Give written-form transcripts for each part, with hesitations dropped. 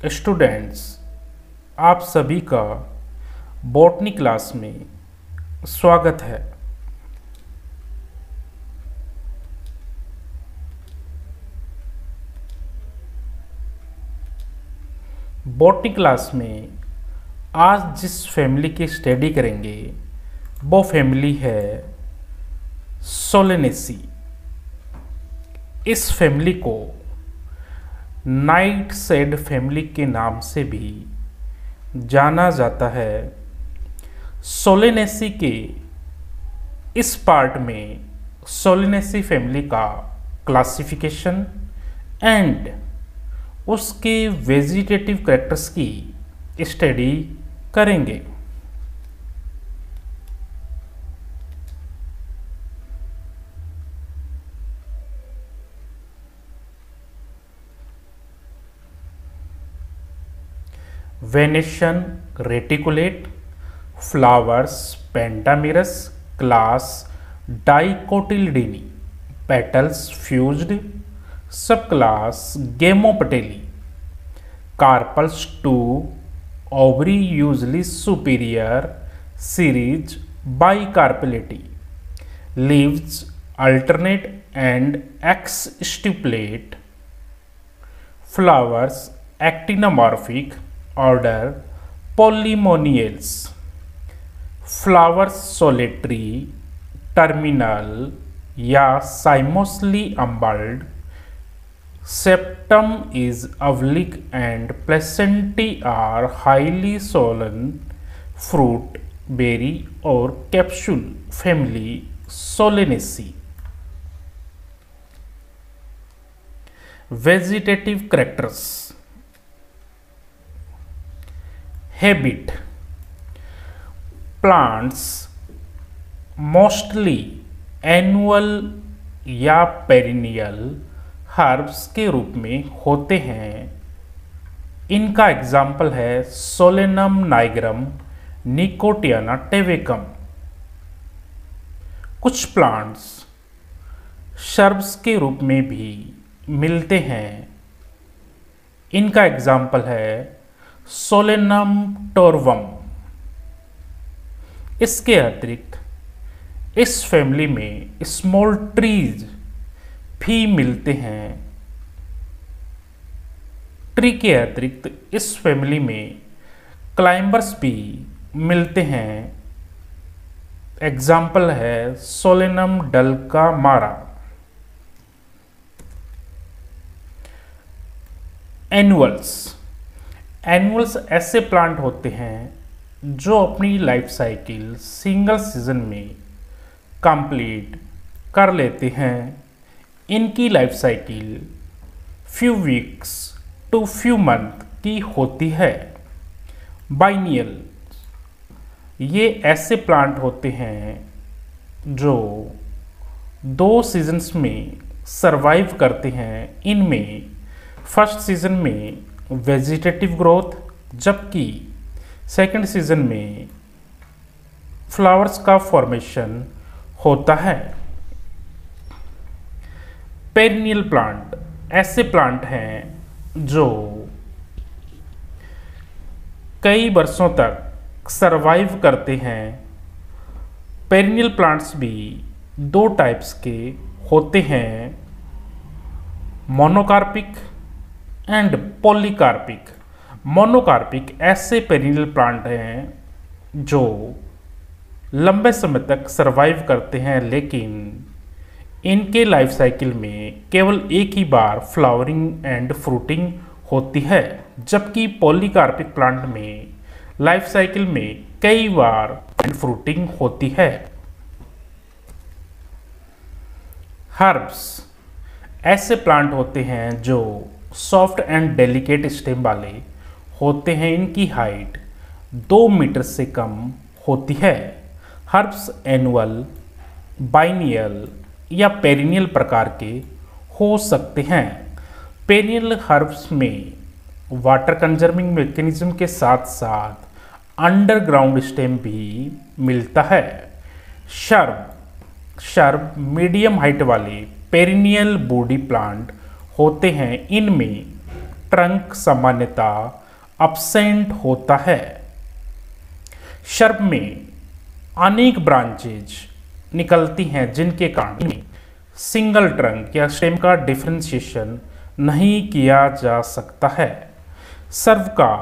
Students, आप सभी का बॉटनी क्लास में स्वागत है। बॉटनी क्लास में आज जिस फैमिली की स्टडी करेंगे वो फैमिली है सोलेनेसी। इस फैमिली को नाइट शेड फैमिली के नाम से भी जाना जाता है। सोलेनेसी के इस पार्ट में सोलेनेसी फैमिली का क्लासिफिकेशन एंड उसके वेजिटेटिव कैरेक्टर्स की स्टडी करेंगे। Venation reticulate, flowers pentamerous, class Dicotyledonae, petals fused, सब class Gamopetalae, carpels 2, ovary usually superior, series Bicarpellatae, leaves alternate and exstipulate, flowers actinomorphic, order polymoniales, flowers solitary, terminal या साइमोसली umbelled, septum is oblique and placentae are highly swollen, fruit berry और capsule family Solanaceae। Vegetative characters। Habit। plants mostly annual या perennial herbs के रूप में होते हैं। इनका example है सोलेनम नाइग्रम, निकोटियाना टेवेकम। कुछ प्लांट्स शर्ब्स के रूप में भी मिलते हैं। इनका एग्जाम्पल है सोलेनम टोरवम। इसके अतिरिक्त इस फैमिली में स्मॉल ट्रीज भी मिलते हैं। ट्री के अतिरिक्त इस फैमिली में क्लाइंबर्स भी मिलते हैं। एग्जाम्पल है सोलेनम डल्का मारा। एनुअल्स। एनुअल्स ऐसे प्लांट होते हैं जो अपनी लाइफ साइकिल सिंगल सीजन में कंप्लीट कर लेते हैं। इनकी life cycle few weeks to few month की होती है। बाइनियल। ये ऐसे प्लांट होते हैं जो 2 सीजन्स में सरवाइव करते हैं। इनमें फर्स्ट सीजन में वेजिटेटिव ग्रोथ, जबकि सेकंड सीजन में फ्लावर्स का फॉर्मेशन होता है। पेरिनियल प्लांट ऐसे प्लांट हैं जो कई वर्षों तक सरवाइव करते हैं। पेरिनियल प्लांट्स भी 2 टाइप्स के होते हैं, मोनोकार्पिक एंड पॉलीकार्पिक। मोनोकार्पिक ऐसे पेरिनियल प्लांट हैं जो लंबे समय तक सरवाइव करते हैं, लेकिन इनके लाइफ साइकिल में केवल एक ही बार फ्लावरिंग एंड फ्रूटिंग होती है, जबकि पॉलीकार्पिक प्लांट में लाइफ साइकिल में कई बार फ्रूटिंग होती है। हर्ब्स ऐसे प्लांट होते हैं जो सॉफ्ट एंड डेलिकेट स्टेम वाले होते हैं। इनकी हाइट 2 मीटर से कम होती है। हर्ब्स एनुअल, बाइनियल या पेरिनियल प्रकार के हो सकते हैं। पेरिनियल हर्ब्स में वाटर कंजर्विंग मैकेनिज्म के साथ साथ अंडरग्राउंड स्टेम भी मिलता है। शर्ब मीडियम हाइट वाले पेरिनियल बॉडी प्लांट होते हैं। इनमें ट्रंक सामान्यता अब्सेंट होता है। शर्ब में अनेक ब्रांचेज निकलती हैं जिनके कारण सिंगल ट्रंक या स्टेम का डिफरेंशिएशन नहीं किया जा सकता है। सर्व का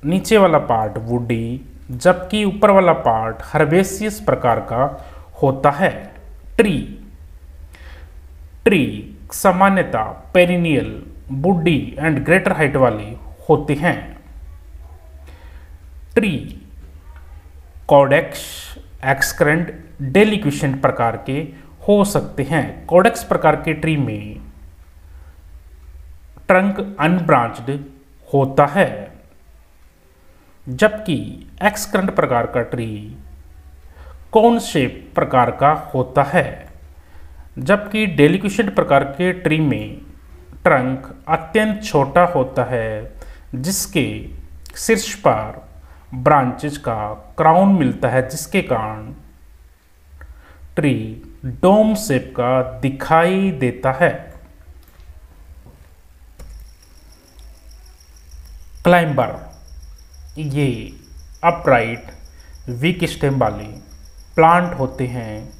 नीचे वाला पार्ट वुडी जबकि ऊपर वाला पार्ट हर्बेसियस प्रकार का होता है। ट्री सामान्यता perennial, woody and greater height वाली होते हैं। ट्री कॉडेक्स, एक्सक्रेंट, डेलिक्वेशन प्रकार के हो सकते हैं। कॉडेक्स प्रकार के ट्री में ट्रंक अनब्रांच्ड होता है, जबकि एक्सक्रेंट प्रकार का ट्री कोन शेप प्रकार का होता है। जबकि डेलिक्वेशन प्रकार के ट्री में ट्रंक अत्यंत छोटा होता है जिसके शीर्ष पर ब्रांचेज का क्राउन मिलता है, जिसके कारण ट्री डोम शेप का दिखाई देता है। क्लाइंबर ये अपराइट वीक स्टेम वाले प्लांट होते हैं।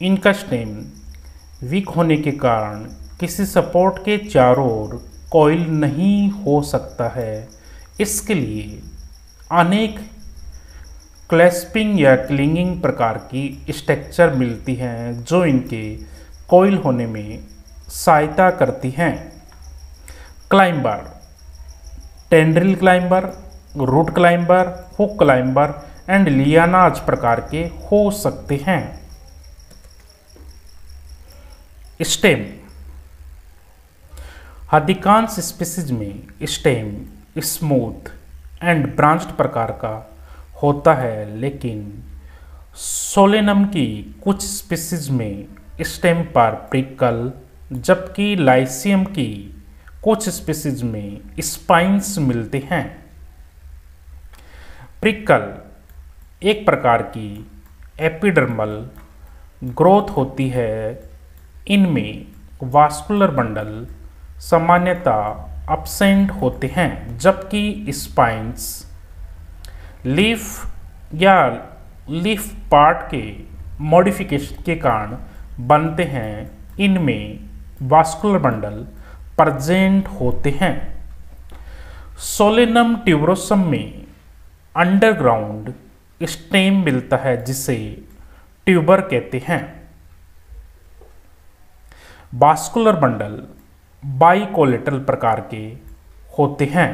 इनका स्टेम वीक होने के कारण किसी सपोर्ट के चारों ओर कॉइल नहीं हो सकता है। इसके लिए अनेक क्लैस्पिंग या क्लिंगिंग प्रकार की स्ट्रक्चर मिलती हैं जो इनके कॉइल होने में सहायता करती हैं। Climber tendril climber, root climber, hook climber and lianas प्रकार के हो सकते हैं। स्टेम अधिकांश स्पीसीज में स्टेम स्मूथ एंड ब्रांच्ड प्रकार का होता है, लेकिन सोलेनम की कुछ स्पीसीज में स्टेम पर प्रिकल, जबकि लाइसियम की कुछ स्पीसीज में स्पाइन्स मिलते हैं। प्रिकल एक प्रकार की एपिडर्मल ग्रोथ होती है। इनमें वास्कुलर बंडल सामान्यता अब्सेंट होते हैं, जबकि स्पाइन्स लीफ या लीफ पार्ट के मॉडिफिकेशन के कारण बनते हैं। इनमें वास्कुलर बंडल प्रेजेंट होते हैं। सोलेनम ट्यूबरोसम में अंडरग्राउंड स्टेम मिलता है जिसे ट्यूबर कहते हैं। वास्कुलर बंडल बाइकोलेटरल प्रकार के होते हैं।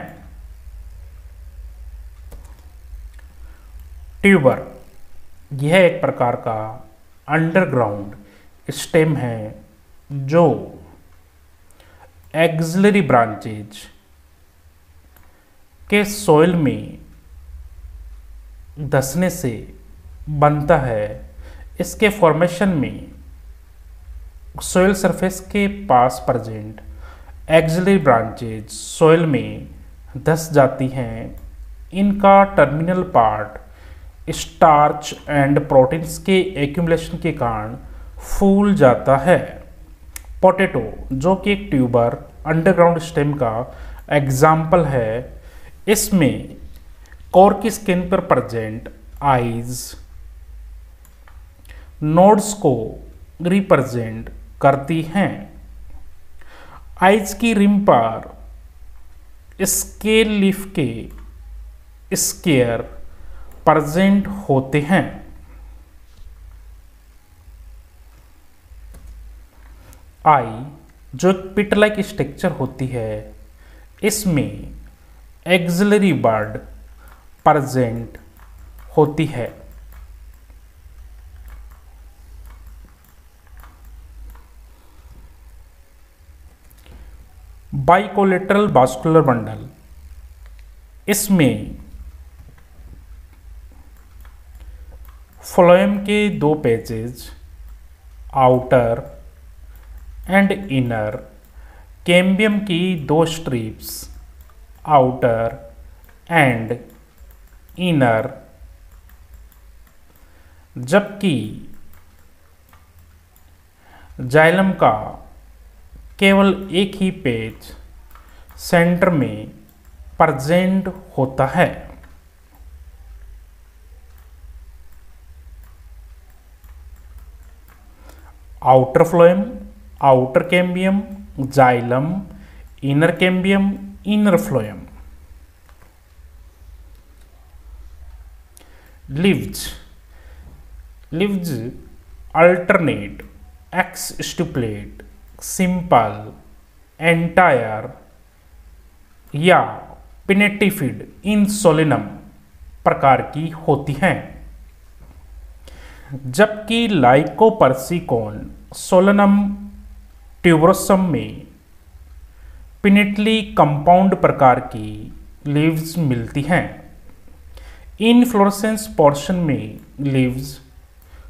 ट्यूबर यह एक प्रकार का अंडरग्राउंड स्टेम है जो एक्सिलरी ब्रांचेज के सॉइल में धंसने से बनता है। इसके फॉर्मेशन में सॉइल सरफेस के पास प्रेजेंट एक्सिलरी ब्रांचेज सॉइल में धंस जाती हैं। इनका terminal part starch and proteins के एक्यूमुलेशन के कारण फूल जाता है। पोटैटो जो कि एक ट्यूबर अंडरग्राउंड स्टेम का एग्जाम्पल है, इसमें कोर की स्किन पर प्रेजेंट आइज नोड्स को रिप्रेजेंट करती हैं। आइज की रिम पर स्केल लीफ के स्केयर प्रेजेंट होते हैं। आई जो एक पिट लाइक स्ट्रक्चर होती है, इसमें एक्सिलरी बर्ड प्रेजेंट होती है। बाइकोलेटरल वास्कुलर बंडल, इसमें फ्लोएम के दो patches outer and inner, cambium की दो स्ट्रिप्स आउटर एंड इनर, जबकि जाइलम का केवल एक ही पेज सेंटर में प्रेजेंट होता है। Outer phloem, outer cambium, xylem, inner cambium, inner phloem. Leaves, leaves alternate, exstipulate, simple, entire या पिनेटिफिड इन सोलेनम प्रकार की होती हैं, जबकि लाइकोपर्सिकॉन सोलेनम ट्यूबरोसम में पिनेटली कंपाउंड प्रकार की लीव्स मिलती हैं। इनफ्लोरेसेंस पोर्शन में लीव्स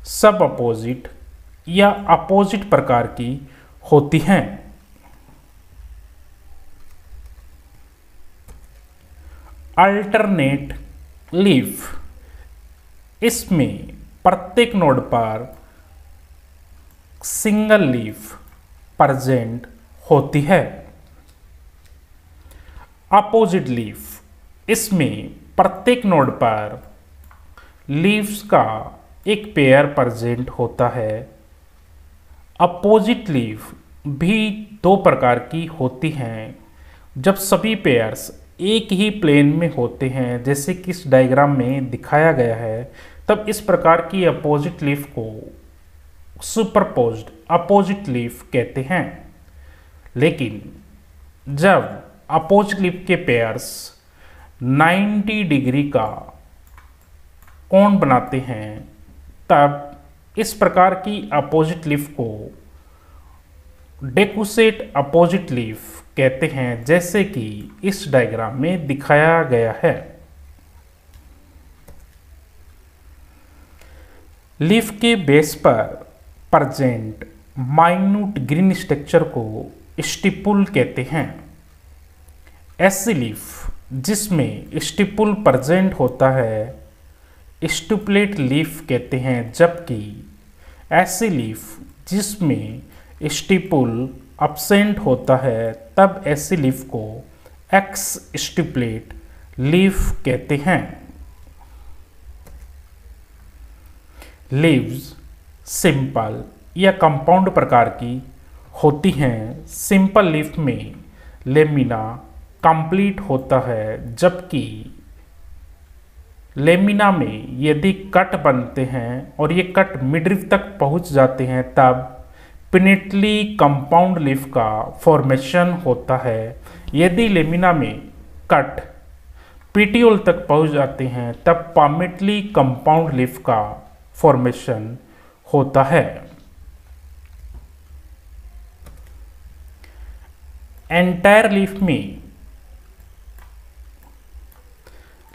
सब अपोजिट या अपोजिट प्रकार की होती हैं। अल्टरनेट लीफ, इसमें प्रत्येक नोड पर सिंगल लीफ प्रेजेंट होती है। अपोजिट लीफ, इसमें प्रत्येक नोड पर लीव्स का एक पेयर प्रेजेंट होता है। अपोजिट लीफ भी दो प्रकार की होती हैं जब सभी पेयर्स एक ही प्लेन में होते हैं, जैसे कि इस डायग्राम में दिखाया गया है, तब इस प्रकार की अपोजिट लीफ को सुपरपोज्ड अपोजिट लीफ कहते हैं। लेकिन जब अपोजिट लीफ के पेयर्स 90 डिग्री का कोण बनाते हैं, तब इस प्रकार की अपोजिट लीफ को डेकुसेट अपोजिट लीफ कहते हैं, जैसे कि इस डायग्राम में दिखाया गया है। लीफ के बेस पर प्रेजेंट माइन्यूट ग्रीन स्ट्रक्चर को स्टिपुल कहते हैं। ऐसी लीफ जिसमें स्टिपुल प्रेजेंट होता है स्टिपुलेट लीफ कहते हैं, जबकि ऐसी लीफ जिसमें स्टिपुल अब्सेंट होता है, तब ऐसी लीफ को एक्स स्टिपुलेट लीफ कहते हैं। लीव्स सिंपल या कंपाउंड प्रकार की होती हैं। सिंपल लीफ में लेमिना कंप्लीट होता है, जबकि लेमिना में यदि कट बनते हैं और ये कट मिडरिफ तक पहुंच जाते हैं, तब पिनेटली कंपाउंड लीफ का फॉर्मेशन होता है। यदि लेमिना में कट पीटियोल तक पहुंच जाते हैं, तब पामेटली कंपाउंड लीफ का फॉर्मेशन होता है। एंटायर लीफ में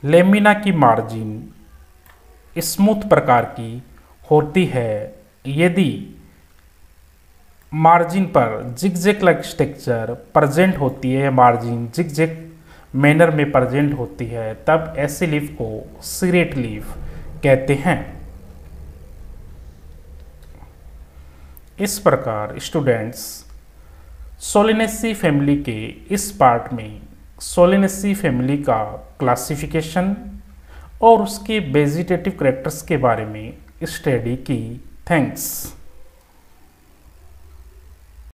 लेमिना की मार्जिन स्मूथ प्रकार की होती है। यदि मार्जिन पर जिगजैग लाइक स्ट्रक्चर प्रेजेंट होती है, मार्जिन जिगजैग मैनर में प्रेजेंट होती है, तब ऐसी लीफ को सीरेट लीफ कहते हैं। इस प्रकार स्टूडेंट्स सोलेनेसी फैमिली के इस पार्ट में सोलेनेसी फैमिली का क्लासिफिकेशन और उसके वेजिटेटिव कैरेक्टर्स के बारे में स्टडी की। थैंक्स।